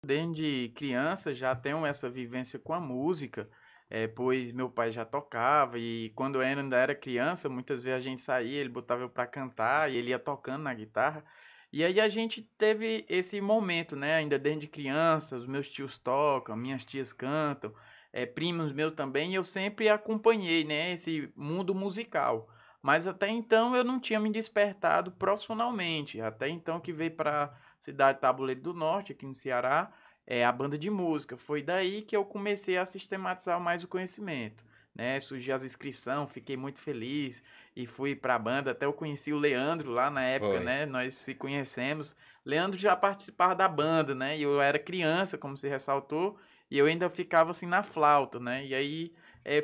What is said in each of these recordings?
Desde criança já tenho essa vivência com a música, pois meu pai já tocava e quando eu ainda era criança, muitas vezes a gente saía, ele botava eu para cantar e ele ia tocando na guitarra. E aí a gente teve esse momento, né? Ainda desde criança, os meus tios tocam, minhas tias cantam, primos meus também, e eu sempre acompanhei, né, esse mundo musical. Mas até então eu não tinha me despertado profissionalmente. Até então que veio para a cidade de Tabuleiro do Norte, aqui no Ceará, a banda de música. Foi daí que eu comecei a sistematizar mais o conhecimento, né? Surgiu as inscrições, fiquei muito feliz e fui para a banda. Até eu conheci o Leandro lá na época, Foi. né? Nós se conhecemos. Leandro já participava da banda, né? E eu era criança, como você ressaltou, e eu ainda ficava assim na flauta, né? E aí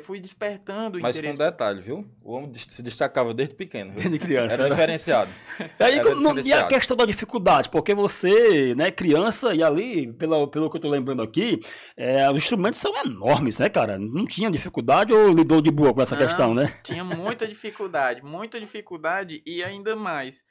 fui despertando o Mas com interesse. detalhe, viu? O homem se destacava desde pequeno, viu? Desde criança, Era né? diferenciado. E aí, Era e a diferenciado. questão da dificuldade? Porque você, né, criança, e ali, pelo que eu tô lembrando aqui, os instrumentos são enormes, né, cara? Não tinha dificuldade ou lidou de boa com essa questão, Não, né? tinha muita dificuldade e ainda mais,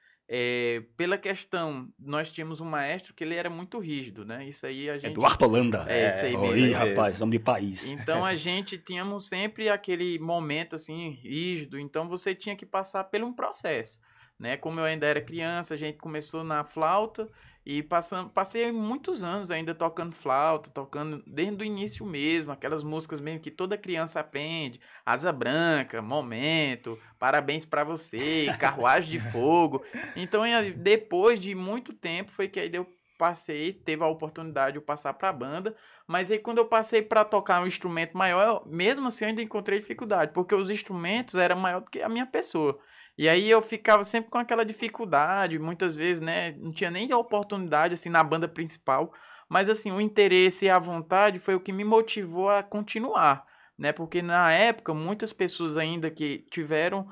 pela questão, nós tínhamos um maestro que ele era muito rígido, né? Isso aí a gente, Eduardo Holanda. isso aí Isso Oi, mesmo. aí rapaz, mesmo. nome de país. Então a gente tínhamos sempre aquele momento assim rígido, então você tinha que passar por um processo, né? Como eu ainda era criança, a gente começou na flauta e passei muitos anos ainda tocando flauta, tocando desde o início mesmo, aquelas músicas mesmo que toda criança aprende, Asa Branca, Momento, Parabéns pra Você, Carruagem de Fogo. Então, depois de muito tempo foi que aí eu passei, teve a oportunidade de eu passar para a banda, mas aí quando eu passei para tocar um instrumento maior, mesmo assim eu ainda encontrei dificuldade, porque os instrumentos eram maior do que a minha pessoa. E aí eu ficava sempre com aquela dificuldade, muitas vezes, né, não tinha nem a oportunidade assim na banda principal, mas assim, o interesse e a vontade foi o que me motivou a continuar, né? Porque na época muitas pessoas ainda que tiveram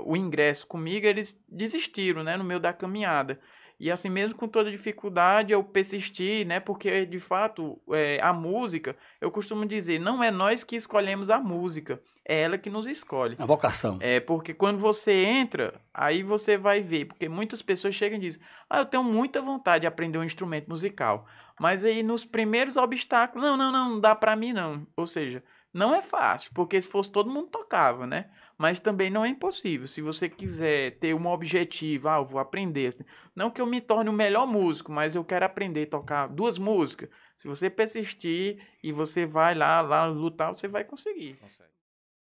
o ingresso comigo, eles desistiram, né, no meio da caminhada. E assim, mesmo com toda dificuldade, eu persisti, né? Porque, de fato, a música, eu costumo dizer, não é nós que escolhemos a música, é ela que nos escolhe. A vocação. Porque quando você entra, aí você vai ver, porque muitas pessoas chegam e dizem, eu tenho muita vontade de aprender um instrumento musical, mas aí nos primeiros obstáculos, não dá pra mim não. Ou seja, não é fácil, porque se fosse todo mundo tocava, né? Mas também não é impossível. Se você quiser ter um objetivo, eu vou aprender. Não que eu me torne o melhor músico, mas eu quero aprender a tocar duas músicas. Se você persistir e você vai lá lutar, você vai conseguir. Consegue.